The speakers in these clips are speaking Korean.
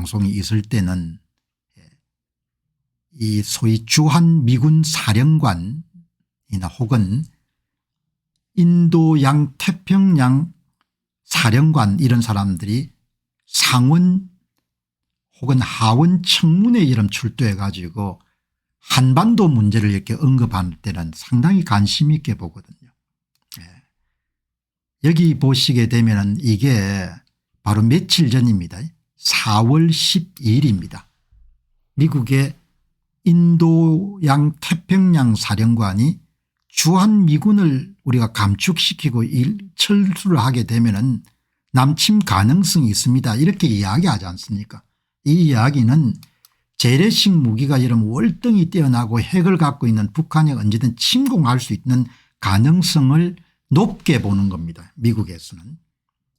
방송이 있을 때는 이 소위 주한미군 사령관이나 혹은 인도 양태평양 사령관 이런 사람들이 상원 혹은 하원 청문회 이름 출두해 가지고 한반도 문제를 이렇게 언급할 때는 상당히 관심 있게 보거든요. 여기 보시게 되면 이게 바로 며칠 전입니다. 4월 12일입니다. 미국의 인도양 태평양 사령관이 주한미군을 우리가 감축시키고 철수를 하게 되면 남침 가능성이 있습니다. 이렇게 이야기하지 않습니까? 이 이야기는 재래식 무기가 이런 월등히 뛰어나고 핵을 갖고 있는 북한이 언제든 침공할 수 있는 가능성을 높게 보는 겁니다. 미국에서는.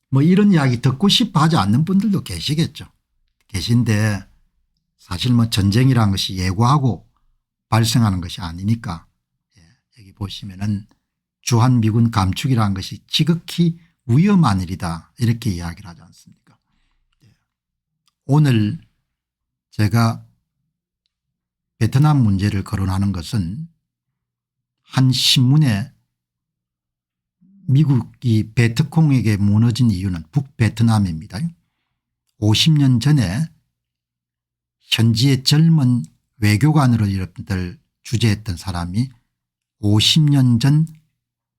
뭐 이런 이야기 듣고 싶어 하지 않는 분들도 계시겠죠. 계신데 사실 뭐 전쟁이라는 것이 예고하고 발생하는 것이 아니니까 여기 보시면은 주한미군 감축이라는 것이 지극히 위험한 일이다 이렇게 이야기를 하지 않습니까? 오늘 제가 베트남 문제를 거론하는 것은 한 신문에 미국이 베트콩에게 무너진 이유는 북베트남입니다. 50년 전에 현지의 젊은 외교관으로 여러분들 주재했던 사람이 50년 전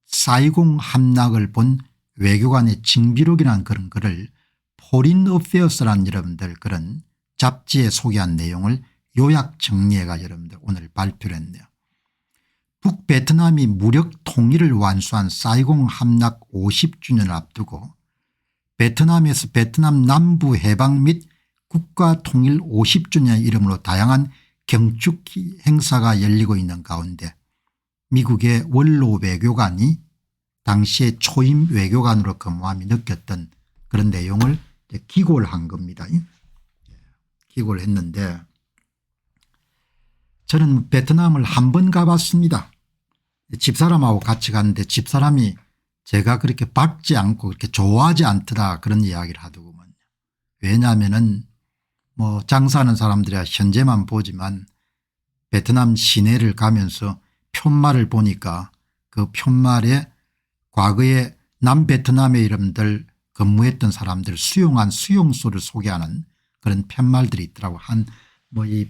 사이공 함락을 본 외교관의 징비록이라는 그런 글을 포린 어페어스라는 여러분들 그런 잡지에 소개한 내용을 요약 정리해가 여러분들 오늘 발표를 했네요. 북베트남이 무력 통일을 완수한 사이공 함락 50주년을 앞두고 베트남에서 베트남 남부 해방 및 국가통일 50주년 이름으로 다양한 경축 행사가 열리고 있는 가운데 미국의 원로 외교관이 당시에 초임 외교관으로 근무하며 느꼈던 그런 내용을 기고를 한 겁니다. 기고를 했는데 저는 베트남을 한 번 가봤습니다. 집사람하고 같이 갔는데 집사람이 제가 그렇게 밝지 않고 그렇게 좋아하지 않더라 그런 이야기를 하더구먼요. 왜냐하면은 뭐 장사하는 사람들이야 현재만 보지만 베트남 시내를 가면서 푯말을 보니까 그 푯말에 과거에 남베트남의 이름들 근무했던 사람들 수용한 수용소를 소개하는 그런 푯말들이 있더라고. 한 뭐 이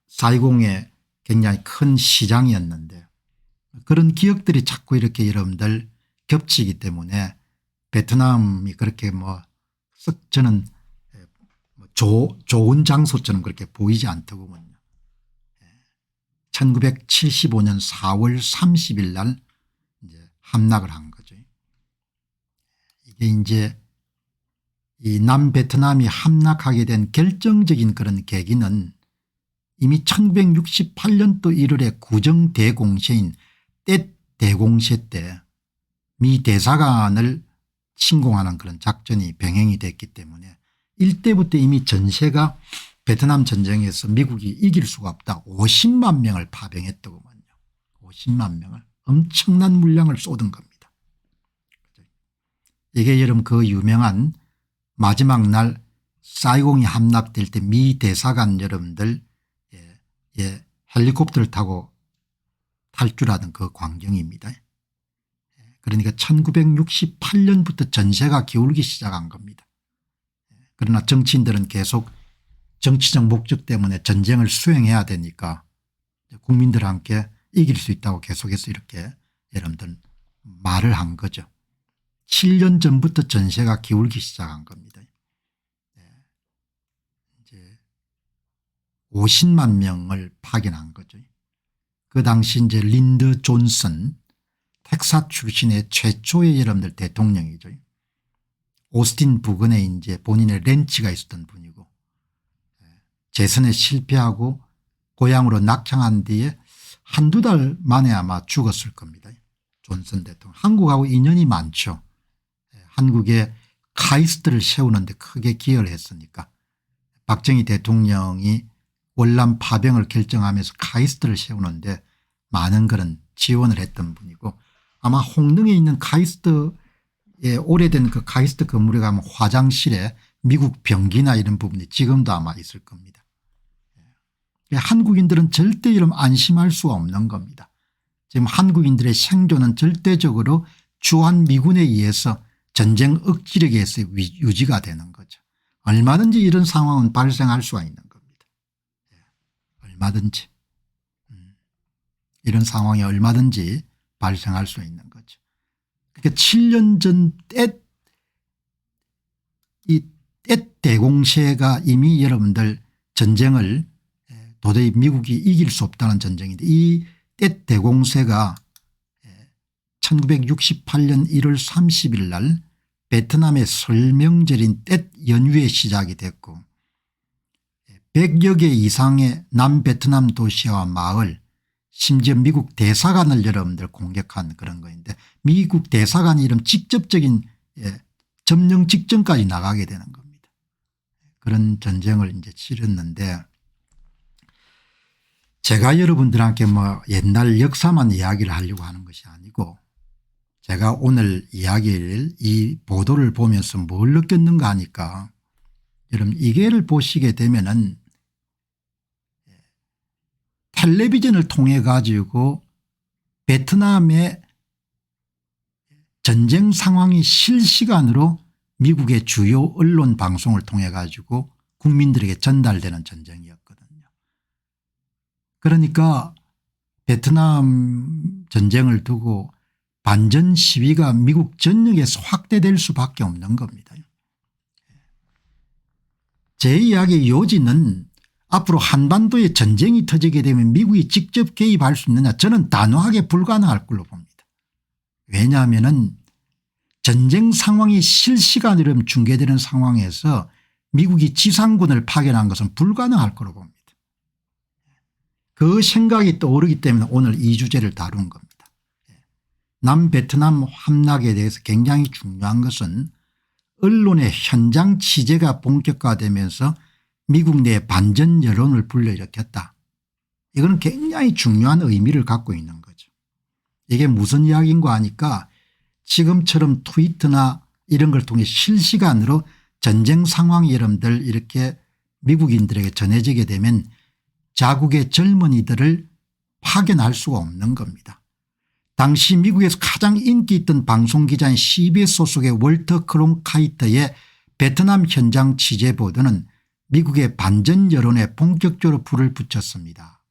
사이공의 굉장히 큰 시장이었는데 그런 기억들이 자꾸 이렇게 여러분들 겹치기 때문에 베트남이 그렇게 뭐 썩 저는 좋은 장소처럼 그렇게 보이지 않더군요. 1975년 4월 30일 날 이제 함락을 한 거죠. 이게 이제 이 남베트남이 함락하게 된 결정적인 그런 계기는 이미 1968년도 1월에 구정대공세인 떼 대공세 때 미 대사관을 침공하는 그런 작전이 병행이 됐기 때문에 이때부터 이미 전세가 베트남 전쟁에서 미국이 이길 수가 없다. 50만 명을 파병했더구먼요. 50만 명을 엄청난 물량을 쏟은 겁니다. 이게 여러분 그 유명한 마지막 날 사이공이 함락될 때 미 대사관 여러분들 헬리콥터를 타고 탈출하던 그 광경입니다. 그러니까 1968년부터 전세가 기울기 시작한 겁니다. 그러나 정치인들은 계속 정치적 목적 때문에 전쟁을 수행해야 되니까 국민들과 함께 이길 수 있다고 계속해서 이렇게 여러분들 말을 한 거죠. 7년 전부터 전세가 기울기 시작한 겁니다. 이제 50만 명을 파견한 거죠. 그 당시 이제 린드 존슨 텍사스 출신의 최초의 여러분들 대통령이죠. 오스틴 부근에 이제 본인의 렌치가 있었던 분이고 재선에 실패하고 고향으로 낙향한 뒤에 한두 달 만에 아마 죽었을 겁니다. 존슨 대통령. 한국하고 인연이 많죠. 한국에 카이스트를 세우는데 크게 기여를 했으니까 박정희 대통령이 월남 파병을 결정하면서 카이스트를 세우는데 많은 그런 지원을 했던 분이고 아마 홍릉에 있는 카이스트의 오래된 그 카이스트 건물에 가면 화장실에 미국 병기나 이런 부분이 지금도 아마 있을 겁니다. 한국인들은 절대 이런 안심할 수가 없는 겁니다. 지금 한국인들의 생존은 절대적으로 주한미군에 의해서 전쟁 억지력에 의해서 유지가 되는 거죠. 얼마든지 이런 상황은 발생할 수가 있는 겁니다. 얼마든지. 이런 상황이 얼마든지 발생할 수 있는 거죠. 그러니까 7년 전 때 대공세가 이미 여러분들 전쟁을 도저히 미국이 이길 수 없다는 전쟁인데 이 때 대공세가 1968년 1월 30일 날 베트남의 설명절인 때 연휴에 시작이 됐고 100여 개 이상의 남베트남 도시와 마을 심지어 미국 대사관을 여러분들 공격한 그런 거인데 미국 대사관이 이런 직접적인 점령 직전까지 나가게 되는 겁니다. 그런 전쟁을 이제 치렀는데 제가 여러분들한테 뭐 옛날 역사만 이야기를 하려고 하는 것이 아니고 제가 오늘 이야기를 이 보도를 보면서 뭘 느꼈는가 하니까 여러분 이게를 보시게 되면은 텔레비전을 통해 가지고 베트남의 전쟁 상황이 실시간으로 미국의 주요 언론 방송을 통해 가지고 국민들에게 전달되는 전쟁이었거든요. 그러니까 베트남 전쟁을 두고 반전 시위가 미국 전역에서 확대될 수밖에 없는 겁니다. 제 이야기의 요지는 앞으로 한반도에 전쟁이 터지게 되면 미국이 직접 개입할 수 있느냐 저는 단호하게 불가능할 걸로 봅니다. 왜냐하면 전쟁 상황이 실시간으로 중계되는 상황에서 미국이 지상군을 파견한 것은 불가능할 거로 봅니다. 그 생각이 떠오르기 때문에 오늘 이 주제를 다룬 겁니다. 남베트남 함락에 대해서 굉장히 중요한 것은 언론의 현장 취재가 본격화되면서 미국 내 반전 여론을 불러일으켰다. 이거는 굉장히 중요한 의미를 갖고 있는 거죠. 이게 무슨 이야기인가 하니까 지금처럼 트위터나 이런 걸 통해 실시간으로 전쟁 상황이 여러분들 이렇게 미국인들에게 전해지게 되면 자국의 젊은이들을 파견할 수가 없는 겁니다. 당시 미국에서 가장 인기 있던 방송기자인 CBS 소속의 월터 크론카이터의 베트남 현장 취재 보도는 미국의 반전 여론에 본격적으로 불을 붙였습니다.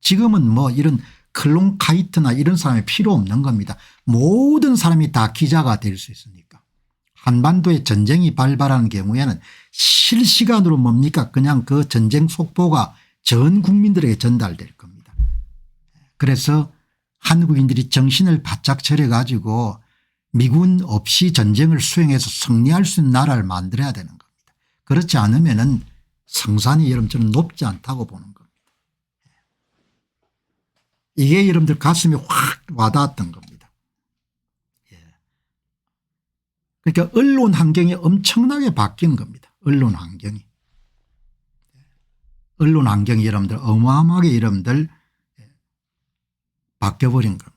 지금은 뭐 이런 클론카이트나 이런 사람이 필요 없는 겁니다. 모든 사람이 다 기자가 될 수 있으니까. 한반도에 전쟁이 발발하는 경우에는 실시간으로 뭡니까 그냥 그 전쟁 속보가 전 국민들에게 전달될 겁니다. 그래서 한국인들이 정신을 바짝 차려 가지고 미군 없이 전쟁을 수행해서 승리할 수 있는 나라를 만들어야 되는 겁니다. 그렇지 않으면은 성산이 여러분처럼 높지 않다고 보는 겁니다. 이게 여러분들 가슴에 확 와닿았던 겁니다. 그러니까 언론 환경이 엄청나게 바뀐 겁니다. 언론 환경이. 언론 환경이 여러분들 어마어마하게 여러분들 바뀌어버린 겁니다.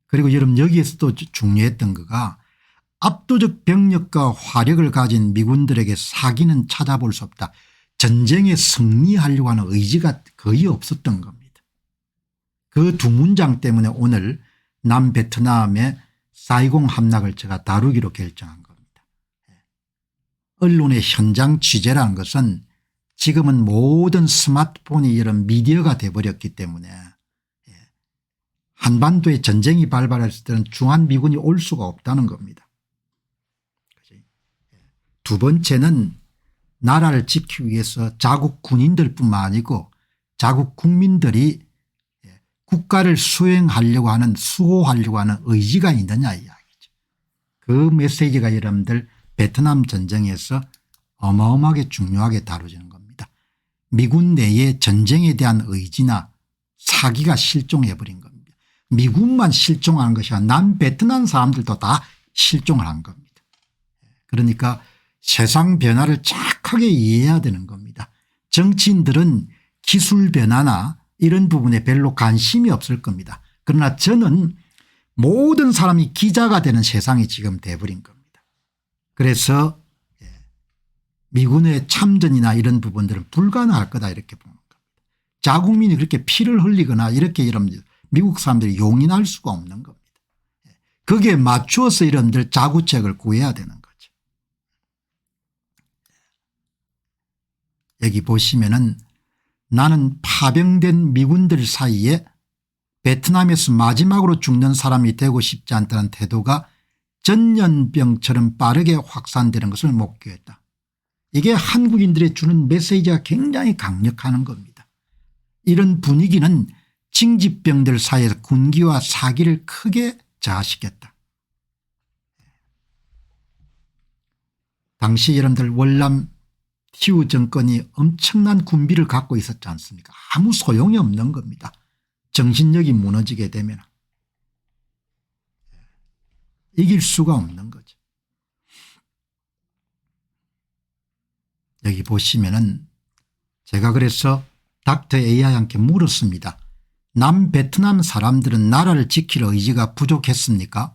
그리고 여러분 여기에서 또 중요했던 거가 압도적 병력과 화력을 가진 미군들에게 사기는 찾아볼 수 없다. 전쟁에 승리하려고 하는 의지가 거의 없었던 겁니다. 그 두 문장 때문에 오늘 남베트남의 사이공 함락을 제가 다루기로 결정한 겁니다. 언론의 현장 취재라는 것은 지금은 모든 스마트폰이 이런 미디어가 돼버렸기 때문에 한반도에 전쟁이 발발했을 때는 주한미군이 올 수가 없다는 겁니다. 두 번째는 나라를 지키기 위해서 자국 군인들뿐만 아니고 자국 국민들이 국가를 수행하려고 하는 수호하려고 하는 의지가 있느냐 이야기죠. 그 메시지가 여러분들 베트남 전쟁에서 어마어마하게 중요하게 다뤄지는 겁니다. 미군 내에 전쟁에 대한 의지나 사기가 실종해버린 겁니다. 미군만 실종한 것이 아니라 남베트남 사람들도 다 실종을 한 겁니다. 그러니까 세상 변화를 착하게 이해해야 되는 겁니다. 정치인들은 기술 변화나 이런 부분에 별로 관심이 없을 겁니다. 그러나 저는 모든 사람이 기자가 되는 세상이 지금 돼버린 겁니다. 그래서 미군의 참전이나 이런 부분들은 불가능할 거다 이렇게 보는 겁니다. 자국민이 그렇게 피를 흘리거나 이렇게 이러면 미국 사람들이 용인할 수가 없는 겁니다. 거기에 맞추어서 여러분들 자구책을 구해야 되는 거죠. 여기 보시면은 나는 파병된 미군들 사이에 베트남에서 마지막으로 죽는 사람이 되고 싶지 않다는 태도가 전염병처럼 빠르게 확산되는 것을 목격했다. 이게 한국인들이 주는 메시지가 굉장히 강력한 겁니다. 이런 분위기는 징집병들 사이에서 군기와 사기를 크게 저하시켰다. 당시 여러분들 월남 티우 정권이 엄청난 군비를 갖고 있었지 않습니까? 아무 소용이 없는 겁니다. 정신력이 무너지게 되면 이길 수가 없는 거죠. 여기 보시면은 제가 그래서 닥터 AI한테 물었습니다. 남베트남 사람들은 나라를 지킬 의지가 부족했습니까?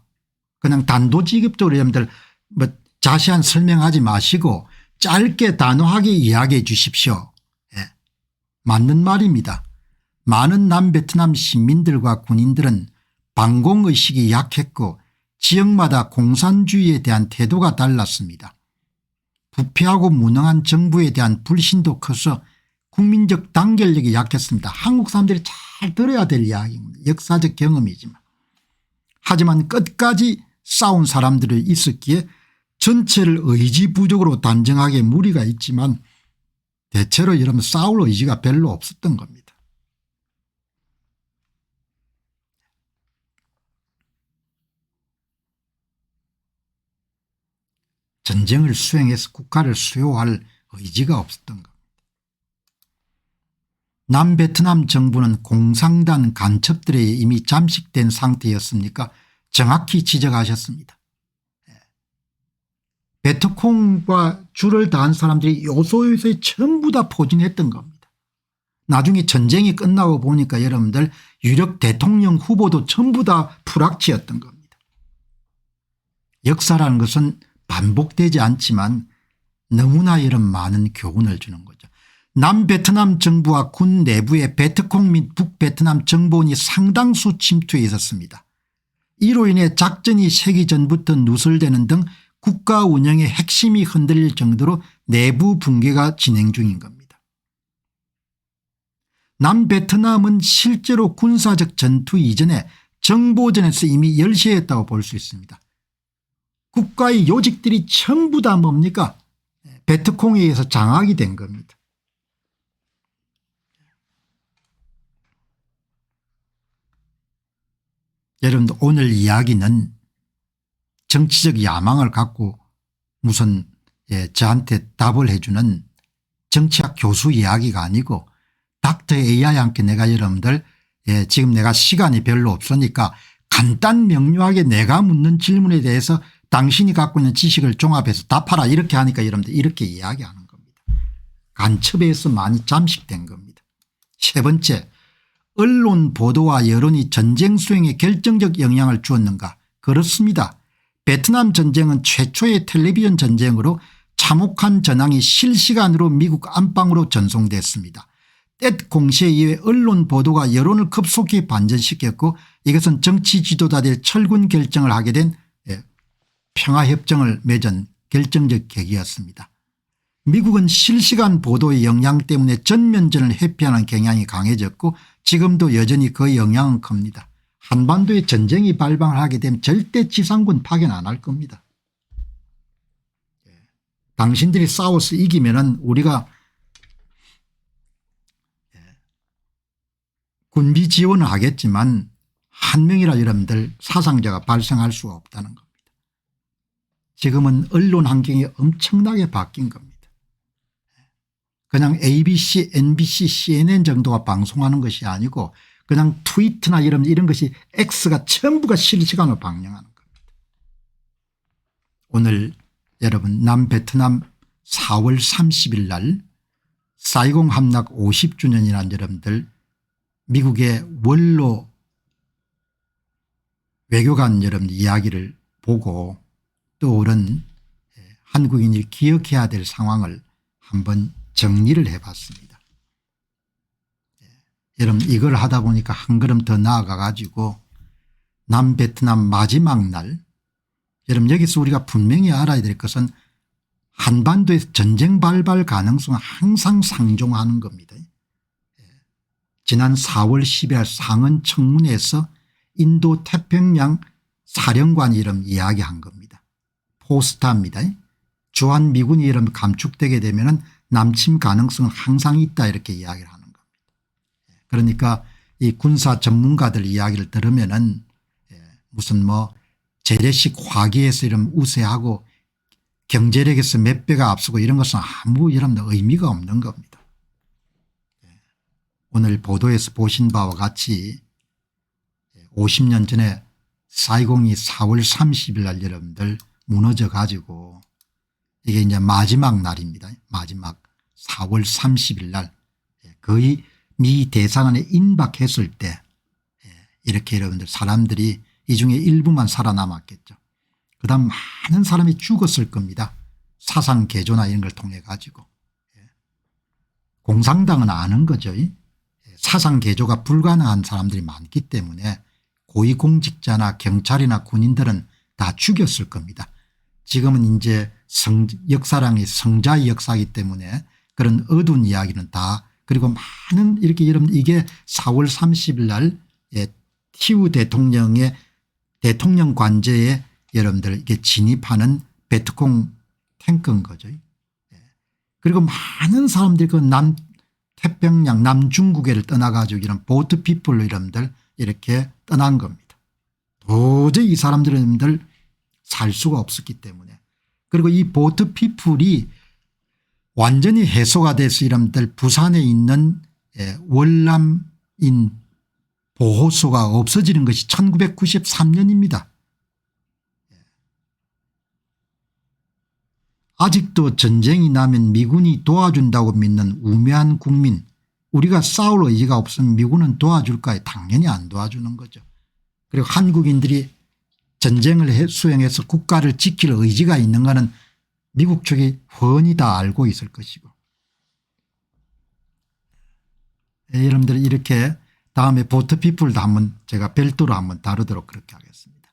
그냥 단도직입적으로 여러분들 뭐 자세한 설명하지 마시고 짧게 단호하게 이야기해 주십시오. 맞는 말입니다. 많은 남베트남 시민들과 군인들은 반공의식이 약했고 지역마다 공산주의에 대한 태도가 달랐습니다. 부패하고 무능한 정부에 대한 불신도 커서 국민적 단결력이 약했습니다. 한국 사람들이 잘 들어야 될 이야기입니다. 역사적 경험이지만. 하지만 끝까지 싸운 사람들이 있었기에 전체를 의지 부족으로 단정하기에 무리가 있지만 대체로 여러분 싸울 의지가 별로 없었던 겁니다. 전쟁을 수행해서 국가를 수호할 의지가 없었던 겁니다. 남베트남 정부는 공산당 간첩들에 이미 잠식된 상태였습니까? 정확히 지적하셨습니다. 베트콩과 줄을 다한 사람들이 요소요소에 전부 다 포진했던 겁니다. 나중에 전쟁이 끝나고 보니까 여러분들 유력 대통령 후보도 전부 다 불확지였던 겁니다. 역사라는 것은 반복되지 않지만 너무나 이런 많은 교훈을 주는 거죠. 남베트남 정부와 군 내부의 베트콩 및 북베트남 정보원이 상당수 침투해 있었습니다. 이로 인해 작전이 세기 전부터 누설되는 등 국가 운영의 핵심이 흔들릴 정도로 내부 붕괴가 진행 중인 겁니다. 남베트남은 실제로 군사적 전투 이전에 정보전에서 이미 열세했다고 볼 수 있습니다. 국가의 요직들이 전부 다 뭡니까? 베트콩에 의해서 장악이 된 겁니다. 여러분들 오늘 이야기는 정치적 야망을 갖고 무슨 저한테 답을 해주는 정치학 교수 이야기가 아니고 닥터 AI한테 내가 여러분들 지금 내가 시간이 별로 없으니까 간단 명료하게 내가 묻는 질문에 대해서 당신이 갖고 있는 지식을 종합해서 답하라 이렇게 하니까 여러분들 이렇게 이야기하는 겁니다. 간첩에 의해서 많이 잠식된 겁니다. 세 번째, 언론 보도와 여론이 전쟁 수행에 결정적 영향을 주었는가? 그렇습니다. 베트남 전쟁은 최초의 텔레비전 전쟁으로 참혹한 전황이 실시간으로 미국 안방으로 전송됐습니다. 떼 공시에 의해 언론 보도가 여론을 급속히 반전시켰고 이것은 정치 지도자들의 철군 결정을 하게 된 평화협정을 맺은 결정적 계기였습니다. 미국은 실시간 보도의 영향 때문에 전면전을 회피하는 경향이 강해졌고 지금도 여전히 그 영향은 큽니다. 한반도에 전쟁이 발발을 하게 되면 절대 지상군 파견 안 할 겁니다. 당신들이 싸워서 이기면은 우리가 군비 지원을 하겠지만 한 명이라 여러분들 사상자가 발생할 수가 없다는 겁니다. 지금은 언론 환경이 엄청나게 바뀐 겁니다. 그냥 ABC, NBC, CNN 정도가 방송하는 것이 아니고 그냥 트위터나 이런 것이 X가 전부가 실시간으로 방영하는 겁니다. 오늘 여러분 남베트남 4월 30일 날 사이공 함락 50주년이라는 여러분들 미국의 원로 외교관 여러분 이야기를 보고 떠오른 한국인이 기억해야 될 상황을 한번 정리를 해봤습니다. 여러분 이걸 하다 보니까 한 걸음 더 나아가 가지고 남베트남 마지막 날, 여러분 여기서 우리가 분명히 알아야 될 것은 한반도에서 전쟁 발발 가능성은 항상 상존하는 겁니다. 지난 4월 10일 상원 청문회에서 인도 태평양 사령관이 이름 이야기한 겁니다. 포스타입니다. 주한미군이 이름 감축되게 되면 남침 가능성은 항상 있다 이렇게 이야기를 하는 겁니다. 그러니까 이 군사 전문가들 이야기를 들으면은 무슨 뭐 재래식 화기에서 이런 우세하고 경제력에서 몇 배가 앞서고 이런 것은 아무 여러분들 의미가 없는 겁니다. 오늘 보도에서 보신 바와 같이 50년 전에 사이공이 4월 30일 날 여러분들 무너져 가지고 이게 이제 마지막 날입니다. 마지막 4월 30일 날 거의 미 대사관에 임박했을 때 이렇게 여러분들 사람들이 이 중에 일부만 살아남았겠죠. 그다음 많은 사람이 죽었을 겁니다. 사상 개조나 이런 걸 통해 가지고. 공산당은 아는 거죠. 사상 개조가 불가능한 사람들이 많기 때문에 고위공직자나 경찰이나 군인들은 다 죽였을 겁니다. 지금은 이제 역사랑이 성자의 역사이기 때문에 그런 어두운 이야기는 다, 그리고 많은 이렇게 여러분 이게 4월 30일 날 티우 대통령의 대통령 관저에 여러분들 이게 진입하는 베트콩 탱크인 거죠. 그리고 많은 사람들이 그 남태평양 남중국해를 떠나가지고 이런 보트 피플로 여러분들 이렇게 떠난 겁니다. 도저히 이 사람들은 살 수가 없었기 때문에. 그리고 이 보트 피플이 완전히 해소가 돼서 여러분들 부산에 있는 월남인 보호소가 없어지는 것이 1993년입니다. 아직도 전쟁이 나면 미군이 도와준다고 믿는 우매한 국민, 우리가 싸울 의지가 없으면 미군은 도와줄까요? 당연히 안 도와주는 거죠. 그리고 한국인들이 전쟁을 수행해서 국가를 지킬 의지가 있는 거는 미국 측이 훤히 다 알고 있을 것이고. 여러분들 이렇게 다음에 보트피플도 한번 제가 별도로 한번 다루도록 그렇게 하겠습니다.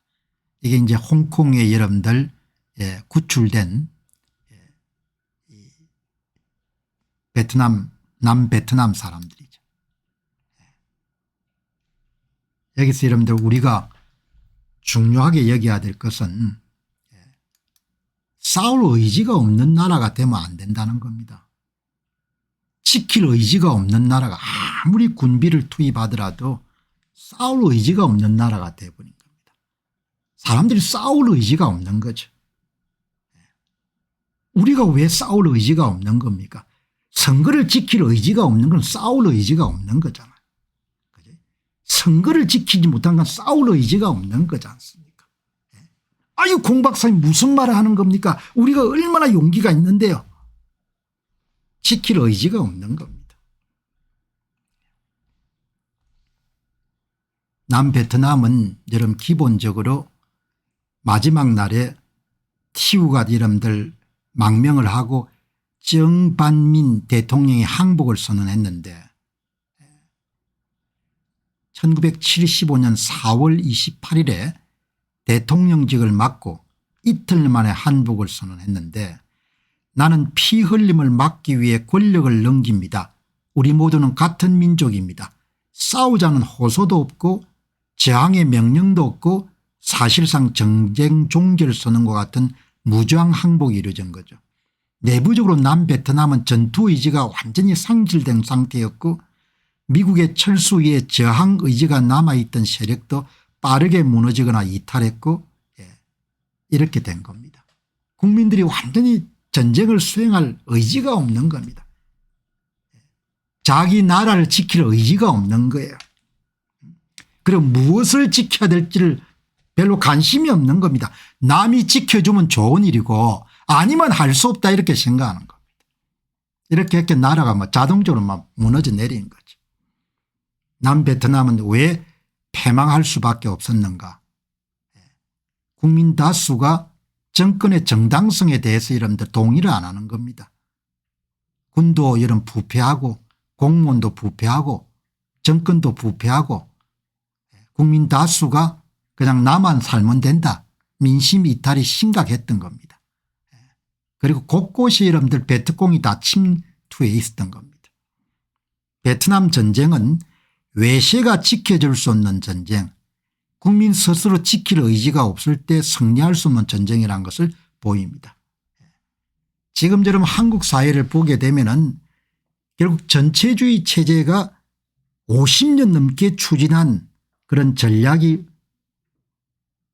이게 이제 홍콩에 여러분들 구출된 베트남 남베트남 사람들이죠. 여기서 여러분들 우리가 중요하게 여겨야 될 것은 싸울 의지가 없는 나라가 되면 안 된다는 겁니다. 지킬 의지가 없는 나라가 아무리 군비를 투입하더라도 싸울 의지가 없는 나라가 되어버린 겁니다. 사람들이 싸울 의지가 없는 거죠. 우리가 왜 싸울 의지가 없는 겁니까? 선거를 지킬 의지가 없는 건 싸울 의지가 없는 거잖아요. 그죠? 선거를 지키지 못한 건 싸울 의지가 없는 거지 않습니까? 아유 공 박사님 무슨 말을 하는 겁니까? 우리가 얼마나 용기가 있는데요. 지킬 의지가 없는 겁니다. 남베트남은 여러분 기본적으로 마지막 날에 티우가 여러분들 망명을 하고 정반민 대통령이 항복을 선언했는데 1975년 4월 28일에 대통령직을 맡고 이틀 만에 항복을 선언했는데 나는 피 흘림을 막기 위해 권력을 넘깁니다. 우리 모두는 같은 민족입니다. 싸우자는 호소도 없고 저항의 명령도 없고 사실상 전쟁 종결 선언과 같은 무저항 항복이 이루어진 거죠. 내부적으로 남베트남은 전투 의지가 완전히 상실된 상태였고 미국의 철수 위에 저항 의지가 남아있던 세력도 빠르게 무너지거나 이탈했고 이렇게 된 겁니다. 국민들이 완전히 전쟁을 수행할 의지가 없는 겁니다. 자기 나라를 지킬 의지가 없는 거예요. 그리고 무엇을 지켜야 될지를 별로 관심이 없는 겁니다. 남이 지켜주면 좋은 일이고 아니면 할 수 없다 이렇게 생각하는 겁니다. 이렇게 나라가 뭐 자동적으로 막 무너져 내리는 거죠. 남베트남은 왜 패망할 수밖에 없었는가. 국민 다수가 정권의 정당성에 대해서 여러분들 동의를 안 하는 겁니다. 군도 이런 부패하고 공무원도 부패하고 정권도 부패하고 국민 다수가 그냥 나만 살면 된다. 민심 이탈이 심각했던 겁니다. 그리고 곳곳이 여러분들 베트콩이 다 침투해 있었던 겁니다. 베트남 전쟁은 외세가 지켜줄 수 없는 전쟁, 국민 스스로 지킬 의지가 없을 때 승리할 수 없는 전쟁이라는 것을 보입니다. 지금처럼 한국 사회를 보게 되면은 결국 전체주의 체제가 50년 넘게 추진한 그런 전략이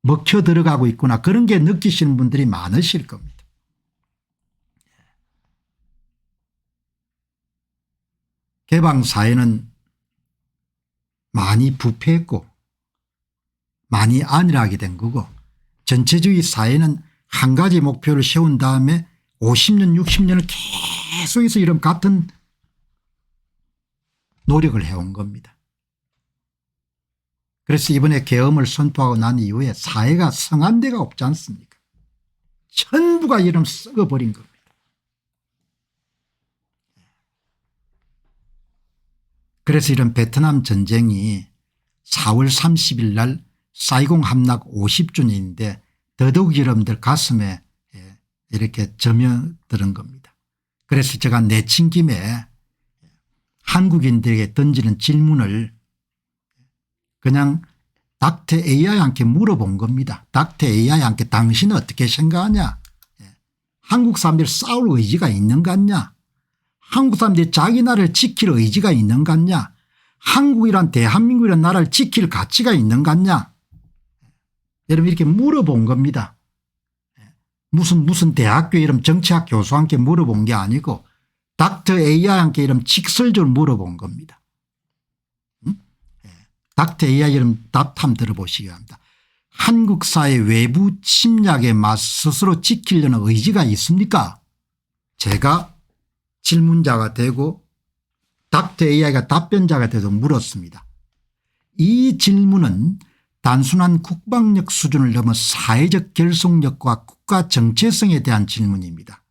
먹혀 들어가고 있구나, 그런 게 느끼시는 분들이 많으실 겁니다. 개방 사회는 많이 부패했고 많이 안일하게 된 거고, 전체주의 사회는 한 가지 목표를 세운 다음에 50년 60년을 계속해서 이런 같은 노력을 해온 겁니다. 그래서 이번에 계엄을 선포하고 난 이후에 사회가 성한 데가 없지 않습니까? 전부가 이런 썩어버린 겁니다. 그래서 이런 베트남 전쟁이 4월 30일 날 사이공 함락 50주년인데 더더욱 여러분들 가슴에 이렇게 점여드는 겁니다. 그래서 제가 내친 김에 한국인들에게 던지는 질문을 그냥 닥터 AI한테 물어본 겁니다. 닥터 AI한테 당신은 어떻게 생각하냐, 한국 사람들이 싸울 의지가 있는 것 같냐, 한국 사람들이 자기 나라를 지킬 의지가 있는 것 같냐, 한국이란 대한민국이란 나라를 지킬 가치가 있는 것 같냐, 여러분 이렇게 물어본 겁니다. 무슨 대학교 이름 정치학 교수한테 물어본 게 아니고 닥터 AI한테 이름 직설적으로 물어본 겁니다. 닥터 AI 이름 답 한번 들어보시기 바랍니다. 한국 사회 외부 침략에 맞서 스스로 지키려는 의지가 있습니까? 제가 질문자가 되고 닥터 AI가 답변자가 돼서 물었습니다. 이 질문은 단순한 국방력 수준을 넘어 사회적 결속력과 국가 정체성에 대한 질문입니다.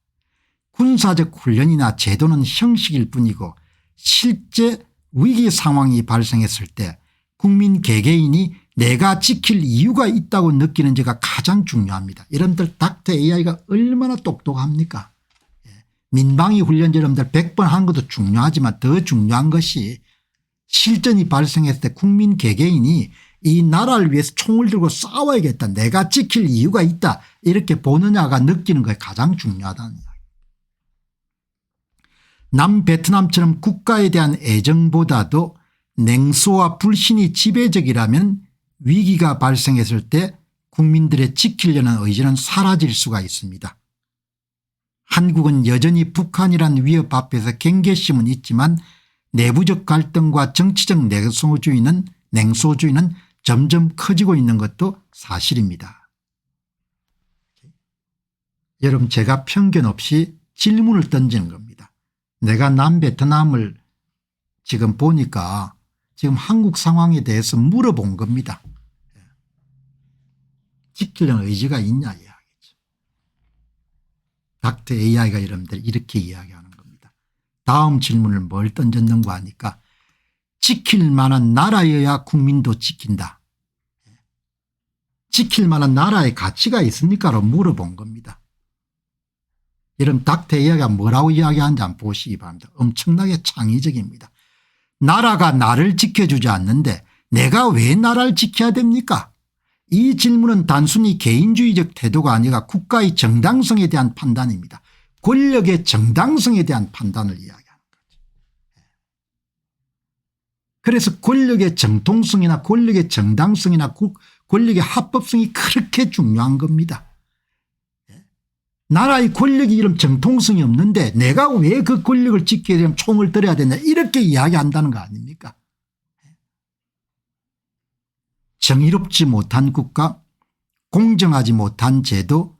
군사적 훈련이나 제도는 형식일 뿐이고 실제 위기 상황이 발생했을 때 국민 개개인이 내가 지킬 이유가 있다고 느끼는지가 가장 중요합니다. 여러분들 닥터 AI가 얼마나 똑똑합니까? 민방위 훈련 여러분들 100번 한 것도 중요하지만 더 중요한 것이 실전이 발생했을 때 국민 개개인이 이 나라를 위해서 총을 들고 싸워야겠다, 내가 지킬 이유가 있다, 이렇게 보느냐가 느끼는 것이 가장 중요하다는 이야기. 남베트남처럼 국가에 대한 애정보다도 냉소와 불신이 지배적이라면 위기가 발생했을 때 국민들의 지키려는 의지는 사라질 수가 있습니다. 한국은 여전히 북한이란 위협 앞에서 경계심은 있지만 내부적 갈등과 정치적 냉소주의는 점점 커지고 있는 것도 사실입니다. 여러분 제가 편견 없이 질문을 던지는 겁니다. 내가 남베트남을 지금 보니까 지금 한국 상황에 대해서 물어본 겁니다. 지키려는 의지가 있냐 이야기죠. 닥터 AI가 여러분들 이렇게 이야기하는 겁니다. 다음 질문을 뭘 던졌는가 하니까 지킬 만한 나라여야 국민도 지킨다. 지킬 만한 나라의 가치가 있습니까로 물어본 겁니다. 이런 닥터 AI가 뭐라고 이야기하는지 한번 보시기 바랍니다. 엄청나게 창의적입니다. 나라가 나를 지켜주지 않는데 내가 왜 나라를 지켜야 됩니까? 이 질문은 단순히 개인주의적 태도가 아니라 국가의 정당성에 대한 판단입니다. 권력의 정당성에 대한 판단을 이야기하는 거죠. 그래서 권력의 정통성이나 권력의 정당성이나 권력의 합법성이 그렇게 중요한 겁니다. 나라의 권력이 이런 정통성이 없는데 내가 왜 그 권력을 지키게 되면 총을 들어야 되냐, 이렇게 이야기한다는 거 아닙니까? 정의롭지 못한 국가, 공정하지 못한 제도,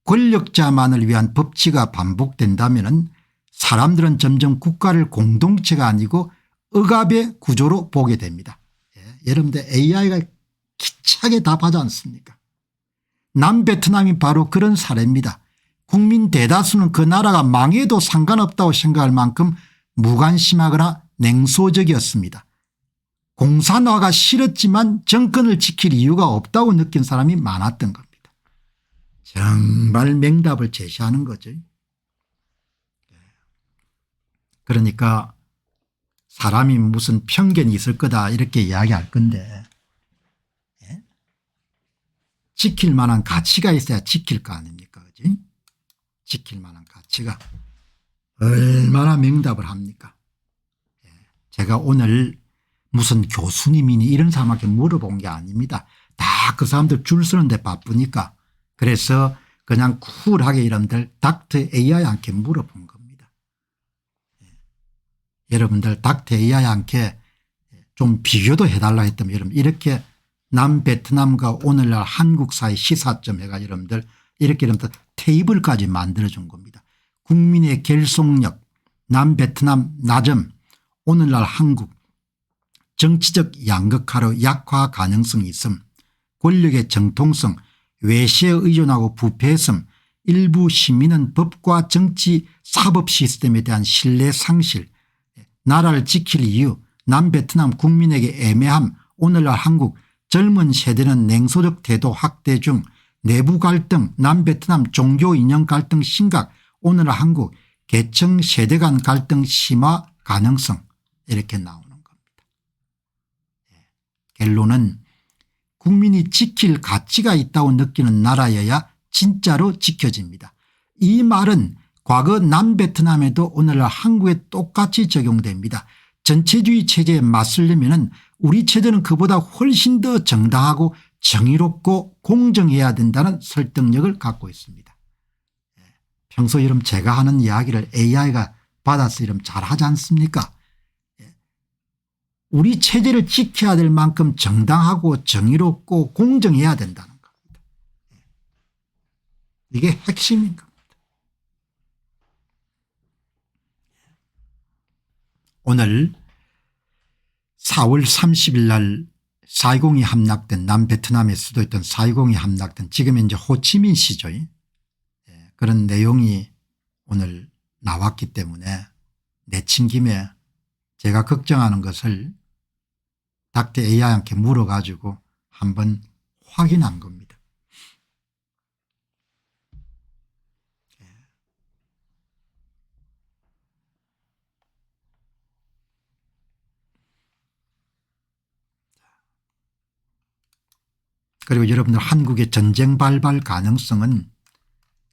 권력자만을 위한 법치가 반복된다면 사람들은 점점 국가를 공동체가 아니고 억압의 구조로 보게 됩니다. 여러분들 AI가 기차게 답하지 않습니까? 남베트남이 바로 그런 사례입니다. 국민 대다수는 그 나라가 망해도 상관없다고 생각할 만큼 무관심하거나 냉소적이었습니다. 공산화가 싫었지만 정권을 지킬 이유가 없다고 느낀 사람이 많았던 겁니다. 정말 맹답을 제시하는 거죠. 그러니까 사람이 무슨 편견이 있을 거다 이렇게 이야기할 건데 지킬 만한 가치가 있어야 지킬 거 아닙니까? 그지? 지킬 만한 가치가 얼마나 맹답을 합니까? 제가 오늘 무슨 교수님이니 이런 사람한테 물어본 게 아닙니다. 다 그 사람들 줄 서는데 바쁘니까 그래서 그냥 쿨하게 이름들 닥터 AI한테 물어본 겁니다. 여러분들 닥터 AI한테 좀 비교도 해달라 했다면 여러분 이렇게 남베트남과 오늘날 한국 사이 시사점 해가 여러분들 이렇게 여러분들 테이블까지 만들어준 겁니다. 국민의 결속력 남베트남 나점 오늘날 한국 정치적 양극화로 약화 가능성이 있음 권력의 정통성 외세에 의존하고 부패했음 일부 시민은 법과 정치 사법 시스템에 대한 신뢰 상실 나라를 지킬 이유 남베트남 국민에게 애매함 오늘날 한국 젊은 세대는 냉소적 태도 확대 중 내부 갈등 남베트남 종교 이념 갈등 심각 오늘날 한국 계층 세대 간 갈등 심화 가능성 이렇게 나오는 겁니다. 결론은 국민이 지킬 가치가 있다고 느끼는 나라여야 진짜로 지켜집니다. 이 말은 과거 남베트남에도 오늘날 한국에 똑같이 적용됩니다. 전체주의 체제에 맞서려면 우리 체제는 그보다 훨씬 더 정당하고 정의롭고 공정해야 된다는 설득력을 갖고 있습니다. 평소 여러분 제가 하는 이야기를 AI가 받아서 여러분 잘하지 않습니까? 우리 체제를 지켜야 될 만큼 정당하고 정의롭고 공정해야 된다는 겁니다. 이게 핵심인 겁니다. 오늘 4월 30일 날 4.20이 함락된 남베트남의 수도였던 4.20이 함락된 지금 이제 호치민시죠. 그런 내용이 오늘 나왔기 때문에 내친 김에 제가 걱정하는 것을 닥터 AI한테 물어가지고 한번 확인한 겁니다. 그리고 여러분들 한국의 전쟁 발발 가능성은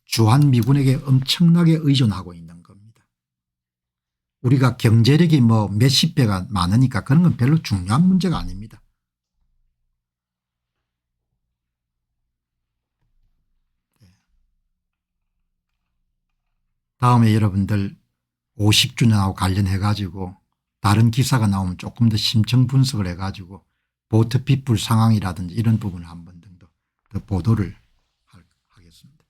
주한미군에게 엄청나게 의존하고 있는 겁니다. 우리가 경제력이 뭐 몇십 배가 많으니까 그런 건 별로 중요한 문제가 아닙니다. 다음에 여러분들 50주년하고 관련해 가지고 다른 기사가 나오면 조금 더 심층 분석을 해 가지고 보트 핏불 상황이라든지 이런 부분을 한 번 정도 더 보도를 하겠습니다.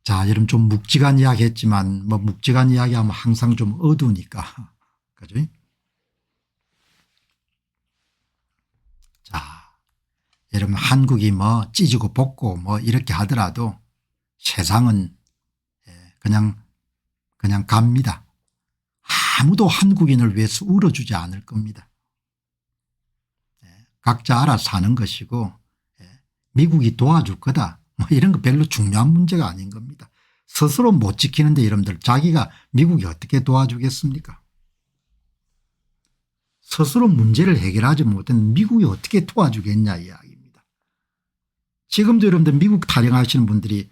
자, 여러분 좀 묵직한 이야기 했지만 뭐 묵직한 이야기 하면 항상 좀 어두우니까. 그죠? 자, 여러분 한국이 뭐 찢고 볶고 뭐 이렇게 하더라도 세상은 그냥 갑니다. 아무도 한국인을 위해서 울어주지 않을 겁니다. 각자 알아서 사는 것이고 미국이 도와줄 거다 뭐 이런 거 별로 중요한 문제가 아닌 겁니다. 스스로 못 지키는데 여러분들 자기가 미국이 어떻게 도와주겠습니까? 스스로 문제를 해결하지 못하는 미국이 어떻게 도와주겠냐 이야기입니다. 지금도 여러분들 미국 타령하시는 분들이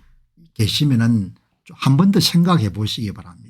계시면은 한 번 더 생각해 보시기 바랍니다.